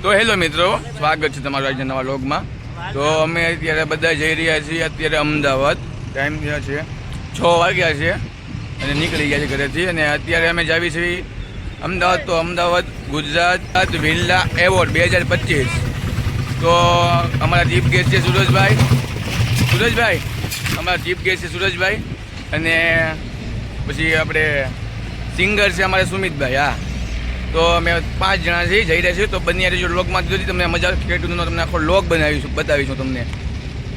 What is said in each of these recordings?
તો હેલો મિત્રો, સ્વાગત છે તમારું આજના નવા વ્લોગમાં। તો અમે અત્યારે બધા જઈ રહ્યા છીએ અત્યારે અમદાવાદ। ટાઈમ થયા છે 6 વાગ્યા છે અને નીકળી ગયા છે ઘરેથી। અને અત્યારે અમે જાવી છીએ અમદાવાદ। તો અમદાવાદ ગુજરાત વિલ્લા એવોર્ડ 2025। તો અમારા ચીફ ગેસ્ટ છે સુરજભાઈ, અમારા ચીફ ગેસ્ટ છે સુરજભાઈ। અને પછી આપણે સિંગર છે અમારે સુમિતભાઈ। હા, તો અમે 5 જણા જઈ રહ્યા છીએ। તો બન્યા રહેજો વ્લોગમાં, જોથી તમને મજા ખેડૂતનો તમને આખો વ્લોગ બતાવીશું તમને।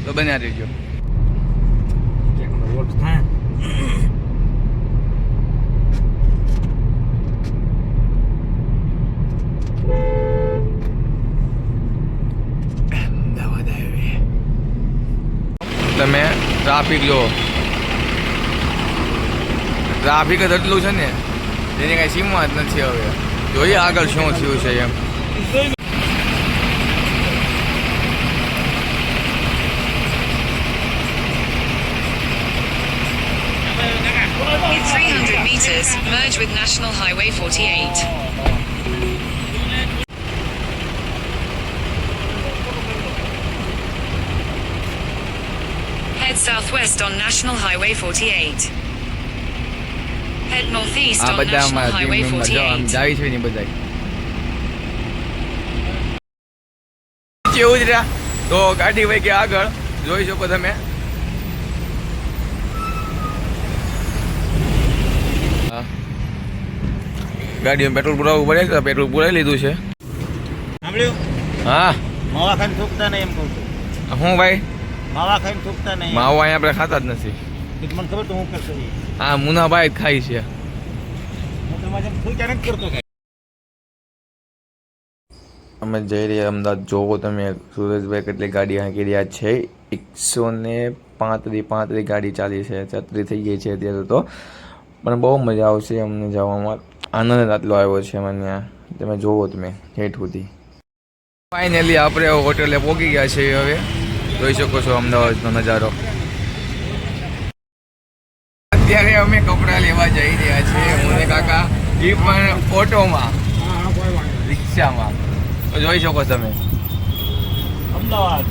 તો બન્યા રહેજો। અમદાવાદ હાઈવે તમે ટ્રાફિક જો, ટ્રાફિક જ એટલું છે ને જેની કાંઈ સીમા જ નથી। હવે જોઈએ આગળ શું થયું છે એમ। In 300 meters, merge with National Highway 48. Head southwest on National Highway 48. Head northeast on National Highway 48. જાવી છે ને બધા કેવું જ રહ્યા। તો ગાડી વહી ગયા આગળ, જોઈ શકો તમે। ગાડીમાં પેટ્રોલ પુરાવવું પડે તો પેટ્રોલ પુરાવી લીધું છે। હા, માવા ખાઈને થૂકતા નહીં એમ કહું છું। હું ભાઈ માવા ખાઈને થૂકતા નહીં। માવો અહીંયા આપણે ખાતા જ નથી। મને ખબર તો હું કરતો હા, મુનાભાઈ જ ખાઈ છે। હું તમારે જેમ થૂક્યા નથી કરતો કાંઈ। અમે જઈ રહ્યા અમદાવાદ। જોવો તમે સુરેશભાઈ કેટલી ગાડી હાંકી રહ્યા છે। 135 ગાડી ચાલી છે, 36 થઈ ગઈ છે અત્યારે તો। પણ બહુ મજા આવશે અમને જવામાં, આનંદ આટલો આવ્યો છે મને। તમે જોવો તમે હેઠ સુધી। ફાઇનલી આપણે હોટલે પહોંચી ગયા છે। હવે જોઈ શકો છો અમદાવાદનો નજારો। અત્યારે અમે કપડાં લેવા જઈ રહ્યા છીએ મોને કાકા, એ પણ ઓટોમાં, રિક્ષામાં। તો જોઈ શકો તમે અમદાવાદ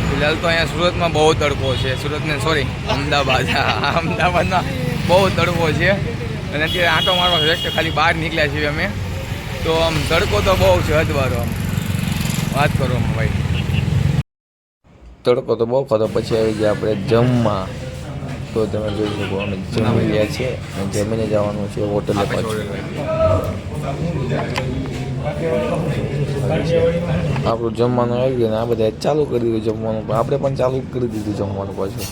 ફિલહાલ તો અહીંયા સુરતમાં બહુ તડકો છે। અમદાવાદમાં બહુ તડકો છે। અને અત્યારે આંટો મારવા જસ્ટ ખાલી બહાર નીકળ્યા છીએ અમે। તો આમ તડકો તો બહુ છે અધવારો, આમ વાત કરો ભાઈ, તડકો તો બહુ ખરો। પછી આવી ગયા આપણે જમવા। તો તમે જોઈ શકો અમે જમી ગયા છીએ અને જમીને જવાનું છે હોટલે પાછું। આપણું જમવાનું આવી ગયું ને આ બધા ચાલુ કરી દીધું જમવાનું, આપણે પણ ચાલુ કરી દીધું જમવાનું પાછું।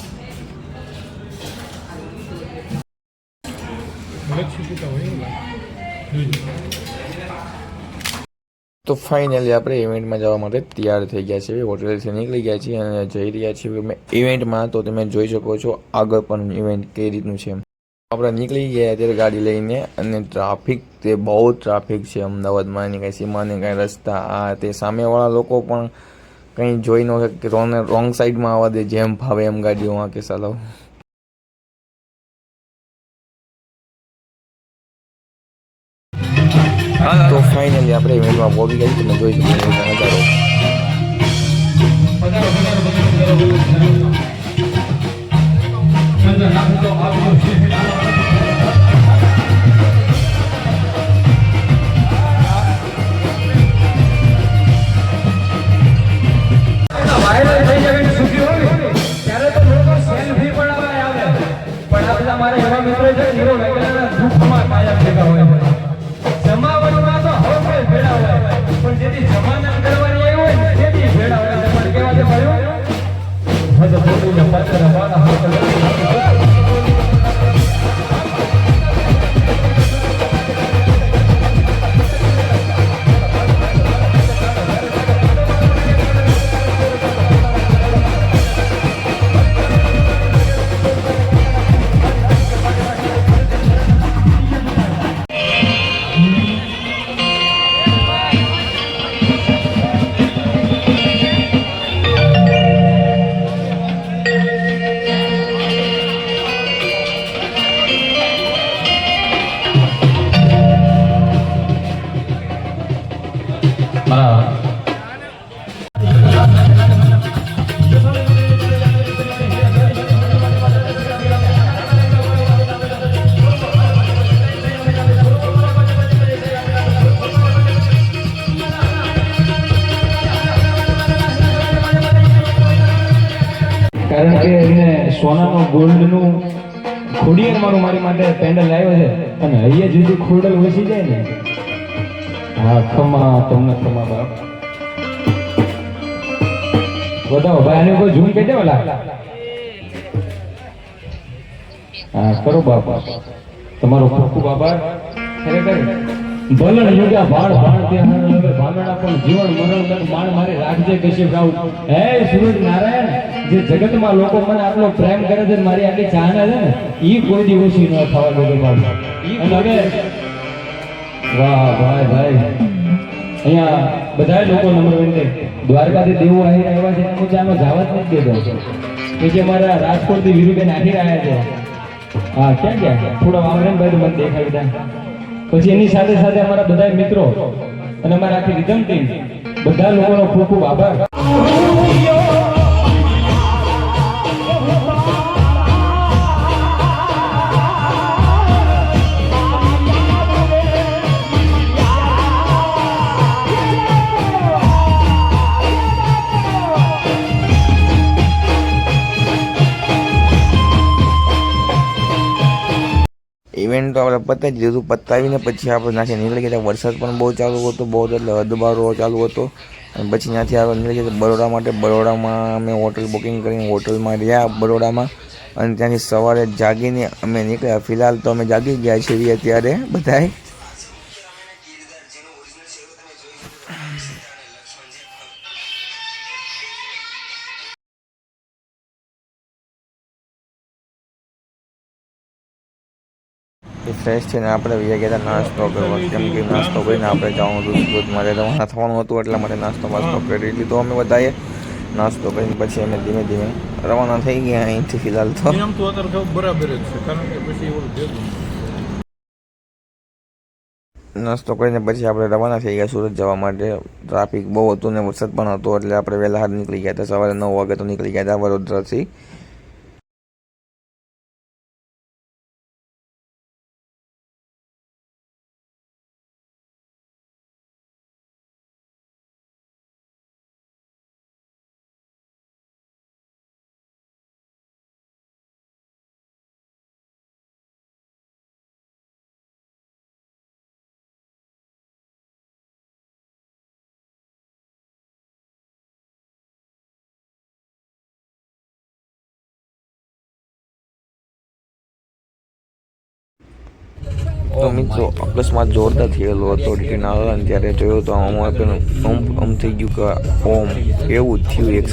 તો ફાઇનલી આપણે ઇવેન્ટમાં જવા માટે તૈયાર થઈ ગયા છીએ। હોટેલથી નીકળી ગયા છીએ અને જઈ રહ્યા છીએ અમે ઇવેન્ટમાં। તો તમે જોઈ શકો છો આગળ પણ ઇવેન્ટ કઈ રીતનું છે। આપણે નીકળી ગયા અત્યારે ગાડી લઈને, અને ટ્રાફિક તે બહુ ટ્રાફિક છે અમદાવાદમાં। એની કાંઈ સીમાને કાંઈ રસ્તા આ તે સામેવાળા લોકો પણ કંઈ જોઈ ન શકે, રોંગ સાઈડમાં આવવા દે, જેમ ભાવે એમ ગાડીઓ વાંકે ચલાવ। તો ફાઇનલી આપણે ઇવેન્ટમાં પહોંચી ગયા છીએ। તમે જોઈ શકો નજારો। કારણ કે એને સોનાનો ગોલ્ડનું ખોડિયાર મારી માટે પેન્ડલ લાવ્યો છે અને અહીંયા જુદી ખોડલ વસી જાય ને હા ખમા તમને ખમા બાપ બતાવો ભાઈ આને કોઈ ઝૂમ કહી દે ઓલા હા કરો બાપા તમારો ખૂબ ખૂબ આભાર ખરેખર ભલણ યુગા ભાળ ભાળ તે હાર લગે ભાગડા પણ જીવન મરણ દર માણ મારી રાખજે કશે ગાઉ હે સૂરજ નારાયણ જે જગતમાં લોકો મને આટલો પ્રેમ કરે છે મારી આટલી ચાહના છે ને ઈ કોઈ દિવસ ન થવા દે બાબા અને હવે વાહ ભાઈ ભાઈ અહીંયા બધા લોકો નમ્ર વિનંતી દ્વારકાથી દેવો આવી આવ્યા છે હું ચાનો જાવત નથી દેતો કે જે મારા રાજકોટથી વીરુબેન આખી રહ્યા છે હા ક્યાં ગયા થોડા વાવરે ભાઈ મને દેખાડી દે પછી એની સાથે સાથે અમારા બધા મિત્રો અને અમારા આખી રિધમ ટીમ બધા લોકોનો ખૂબ ખૂબ આભાર ઇવેન્ટ તો આપણે પતાવી દીધું પતાવીને પછી આપણે ત્યાંથી નીકળી ગયા વરસાદ પણ બહુ ચાલુ હતો બહુ એટલે અધબારો ચાલુ હતો અને પછી ત્યાંથી આપણે નીકળી ગયા બરોડા માટે બરોડામાં અમે હોટલ બુકિંગ કરીને હોટલમાં રહ્યા બરોડામાં અને ત્યાંથી સવારે જાગીને અમે નીકળ્યા ફિલહાલ તો અમે જાગી ગયા છીએ અત્યારે બધાય ફ્રેશ થઈને આપણે ગયા હતા નાસ્તો કરવા કેમ કે નાસ્તો કરીને આપણે જવાનું હતું સુરતમાં રવાના થવાનું હતું એટલા માટે નાસ્તો વાસ્તો કરી લીધો અમે બધાએ નાસ્તો કરીને પછી અમે ધીમે ધીમે રવાના થઈ ગયા અહીંથી ફિલહાલ તો બરાબર જ છે કારણ કે પછી નાસ્તો કરીને પછી આપણે રવાના થઈ ગયા સુરત જવા માટે ટ્રાફિક બહુ હતું ને વરસાદ પણ હતો એટલે આપણે વહેલા હાર નીકળી ગયા હતા સવારે 9 વાગે તો નીકળી ગયા હતા વડોદરાથી તો મિત્રો અકસ્માત જોરદાર થયેલો હતો રિટર્ન આવ્યો અને ત્યારે જોયો તો આમ થઈ ગયું કે ઓમ એવું જ થયું એક